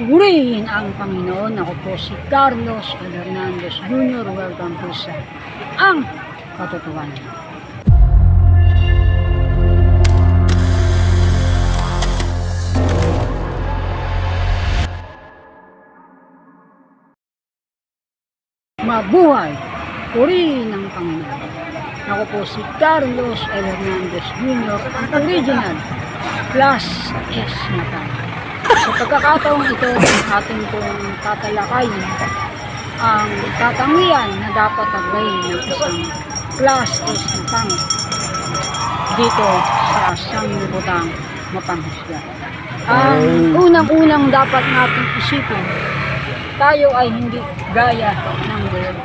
Purihin ang Panginoon. Ako po si Carlos Hernandez Jr. Welcome po sa Ang Katotohanan. Mabuhay! Purihin ang Panginoon. Ako po si Carlos Hernandez Jr. Ang original plus S na tayo. Sa pagkakataong ito, ating pong tatalakayin ang katangian na dapat agawin ng isang class S na pangit dito sa sanglibutan mapanghusga. Ang unang-unang dapat nating isipin, tayo ay hindi gaya ng leon.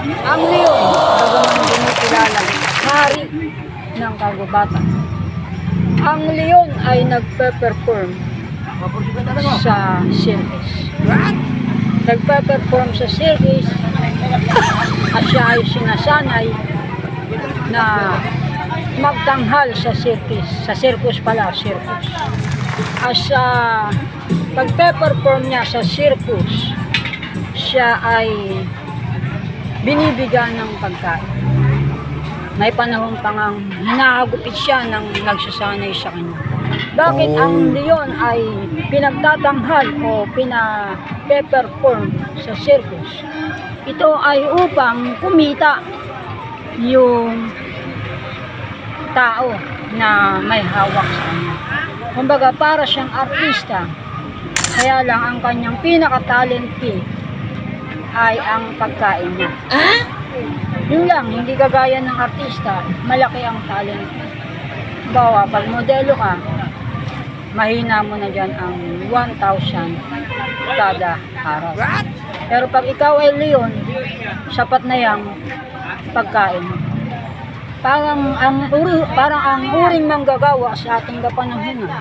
Ang leon, bagaman kinikilala, hari ng kagubatan. Ang leon ay nagpe-perform sa circus. Nagpe-perform sa circus at siya ay sinasanay na magtanghal sa circus. Sa circus pala, circus. At sa pagpe-perform niya sa circus, siya ay binibigyan ng pagkain. May panahon pang hinahagupit siya ng nagsasanay sa kanya. Bakit ang leon ay pinagtatanghal o pina-perform sa circus? Ito ay upang kumita yung tao na may hawak sa kanya. Kumbaga para siyang artista, kaya lang ang kanyang pinaka-talent fee ay ang pagkain niya. Yun lang, hindi kagaya ng artista, malaki ang talent fee. Bawa, pag modelo ka, mahina mo na dyan ang 1,000 kada araw. Pero pag ikaw ay leon, sapat na yung pagkain. Parang ang uring manggagawa sa ating kapanahunan.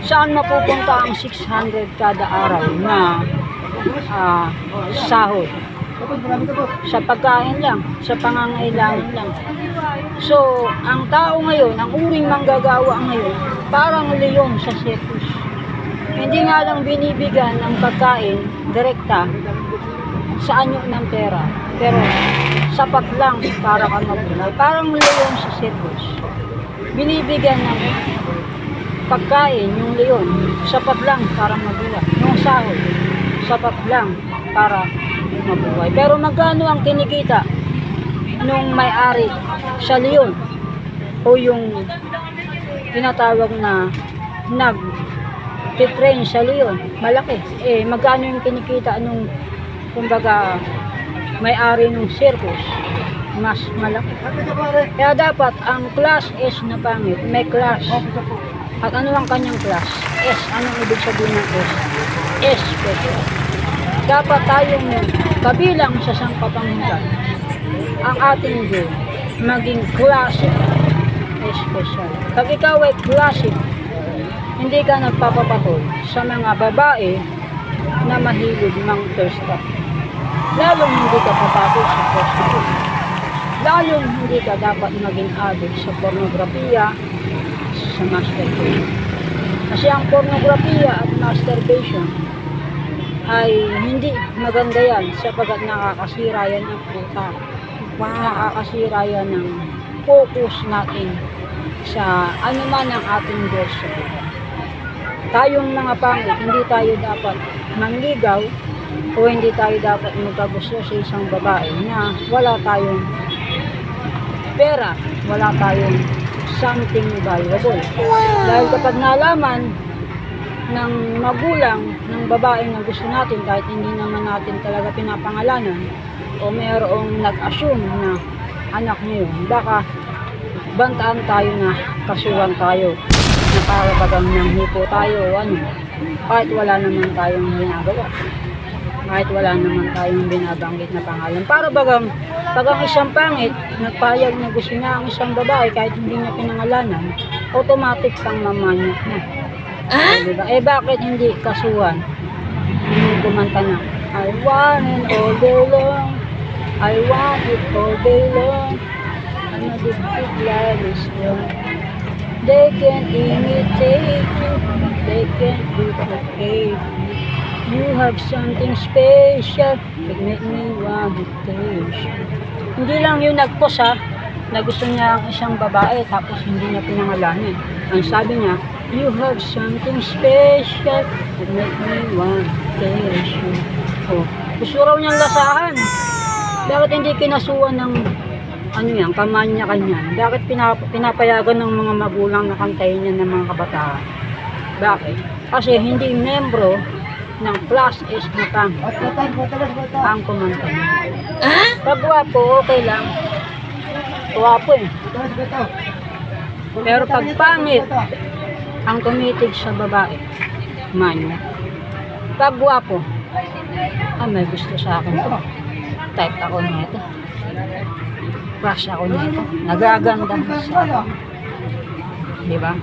Saan mapupunta ang 600 kada araw na sahod? Sa pagkain lang, sa pangangailangan lang. So, ang tao ngayon, ang uring manggagawa ngayon, parang leon sa circus. Hindi nga lang binibigyan ng pagkain direkta sa anyo ng pera. Pero sapat lang para ka mabuhay. Parang leon sa circus. Binibigyan ng pagkain yung leon, sapat lang para mabuhay. Yung sahod, sapat lang para mabuhay. Pero magkano ang kinikita nung may-ari sa leon o yung tinatawag na nag-train sa leon? Malaki. Magkano yung kinikita nung kumbaga may-ari ng circus? Mas malaki. Kaya dapat ang class S na pangit, may class. At ano ang kanyang class? S. Anong ibig sabihin ng S? S special. Dapat tayong kabilang sa sangkapanghugan ang ating goal maging classic special. Pag ikaw ay classic, hindi ka nagpapapatol sa mga babae na mahilig mang testa. Lalong hindi ka papatol sa prostitution. Lalong hindi ka dapat maging addict sa pornografiya, sa masturbation. Kasi ang pornografiya at masturbation ay hindi maganda yan sapagkat nakakasira yan ng utak. Nakakasira yan ng focus natin sa anuman ang ating goals sa buhay. Tayong mga pangit, hindi tayo dapat mangligaw o hindi tayo dapat magkagusto sa isang babae na wala tayong pera, wala tayong something valuable. Dahil kapag nalaman ng magulang ng babae na gusto natin kahit hindi naman natin talaga pinapangalanan o mayroong nag-assume na anak niyo, baka bantaan tayo na kasuhan tayo na para bagang nanghipo tayo o ano, kahit wala naman tayong ginagawa. Kahit wala naman tayong binabanggit na pangalan. Para bagang, pag ang isang pangit, nagpayag na gusto niya ang isang babae kahit hindi niya pinangalanan, automatic pang mamanyak na. Diba? Eh bakit hindi kasuhan? Yung kumanta na, I want it all day long, I want it all day long, I'm addicted like this one. They can imitate you, they can duplicate you. You have something special that make me want to taste you. Hindi lang yung nag-post na gusto niya ang isang babae tapos hindi niya pinangalanan. Ang sabi niya, you have something special that make me want to taste you. Oh, gusto raw niyang lasahan. Bakit hindi kinasuhan ng kamanya-kanya? Bakit pinapayagan ng mga magulang na kantayin niya ng mga kabataan? Bakit? Kasi hindi membro ng class S na ang kumanta niya. Pag gwapo, okay lang. Gwapo eh. Pero pag pangit, ang kumitig sa babae, manya. Pag gwapo, may gusto sa akin to. Type ako nito. Crush ako nito. Nagaganda sa akin. Diba?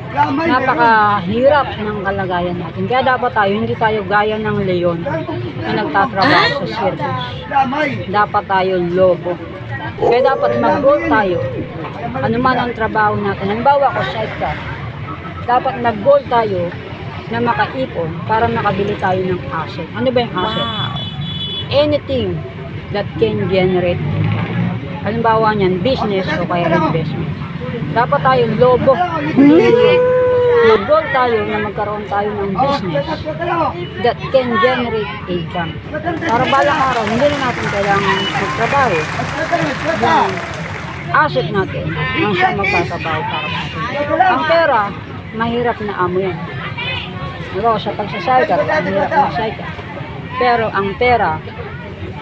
Napakahirap ng kalagayan natin. Kaya dapat tayo, hindi tayo gaya ng leon na nagtatrabaho sa circus. Dapat tayo lobo. Kaya dapat mag-goal tayo. Ano man ang trabaho natin. Halimbawa ko, sidecar. Dapat nag-goal tayo na makaipon para makabili tayo ng asset. Ano ba yung asset? Anything that can generate income. Halimbawa niyan, business o kaya investment. Dapat tayo lobo. Mag-goal tayo na magkaroon tayo ng business that can generate income. Para balang araw, hindi na natin kailangan magtrabaho. Yung asset natin, ang siya magtatrabaho para sa atin. Ang pera, mahirap na amo yan. Diba, sa pagsasayka, mahirap na sayka. Pero ang pera,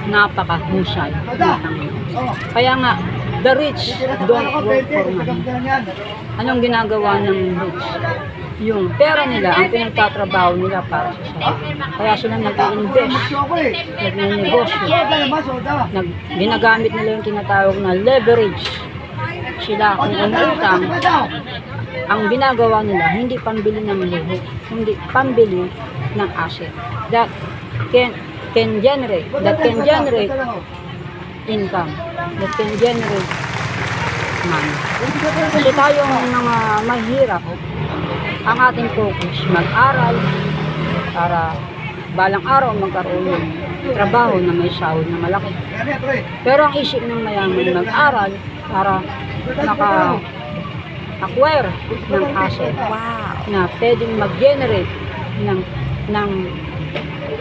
napakahusay. Kaya nga, the rich don't work for money. Anong ginagawa ng rich? Yung pera nila, ang pinagtatrabaho nila para sa sarili. Kaya sila nag-i-invest, nag-i-negosyo, ginagamit nila yung tinatawag na leverage. Sila kung umutang, ang ginagawa nila, hindi pambili ng luho, hindi pambili ng asset. That can generate income, that can generate money. Kasi tayong mga mahirap, ang ating focus, mag-aral para balang araw magkaroon ng trabaho na may sahod na malaki. Pero ang isip ng mayaman, mag-aral para maka-acquire ng asset na pwedeng mag-generate ng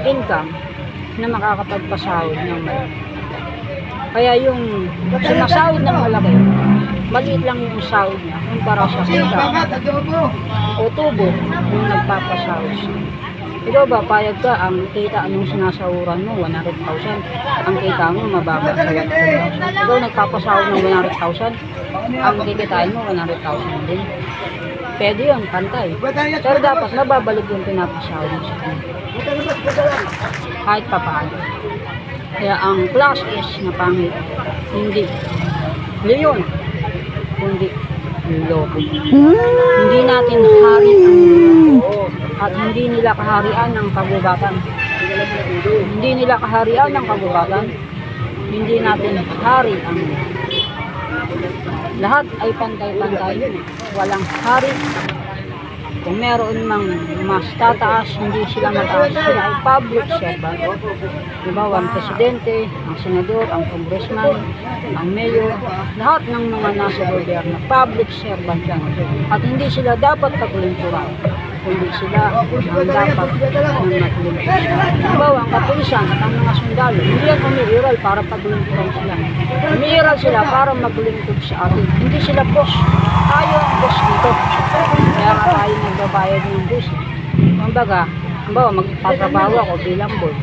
income na makakapagpasahod ng malaki. Kaya yung sumasahod ng malaki, maliit lang yung sahod niya kumpara sa kita o tubo yung nagpapasahod siya. Ikaw ba, payag ka, ang kita anong sinasahuran mo, 100,000. Ang kita mo, mababa sa 100,000. Ikaw nagpapasahod ng 100,000, ang kikitain mo, 100,000 din. Pwede yun, pantay. Pero dapat mababalik yung pinapasahod mo sa kanya. Kahit pa paano. Kaya ang class S na pangit, hindi leon, kundi lobo. Hindi natin hari ang lobo. At hindi nila kaharian ng kagubatan. Hindi nila kaharian ng kagubatan. Hindi natin hari ang lobo. Lahat ay pantay-pantay. Walang hari. Kung meron mang mas tataas, hindi sila mataas. Sila ay public servant. Diba, ang presidente, ang senador, ang congressman, ang mayor, lahat ng mga nasa gobyerno, public servant yan. At hindi sila dapat paglingkuran. Kundi sila ang dapat ng maglingkuran. Diba, ang kapulisan at ang mga sundalo, hindi yan umiiral para paglingkuran sila. Umiiral sila para maglingkod sa atin. Hindi sila boss. Tayo ang boss dito. Kaya nga tayo nagbabayad ng bus. Kumbaga, magtatrabaho ako bilang board.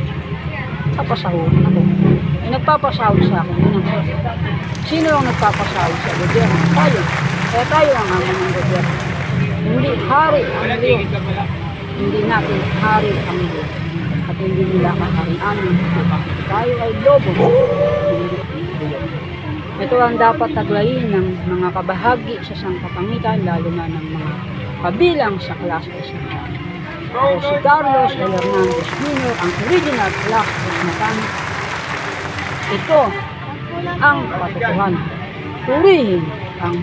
Papasahod ako. Nagpapasahod sa akin. Sino ang nagpapasahod sa gobyerno? Tayo. Kaya tayo ang ama ng gobyerno. Hindi hari ang Diyos. Hindi natin hari ang Diyos. at hindi nila kakarianin. Tayo ay lobo, hindi buyo. Ito ang dapat taglayin ng mga kabahagi sa sangkapamitan, lalo na ng mga kabilang sa Class S na yan. Ako si Carlos L. Hernandez Jr., ang original Class S mechanic. Ito ang katotohanan. Purihin ang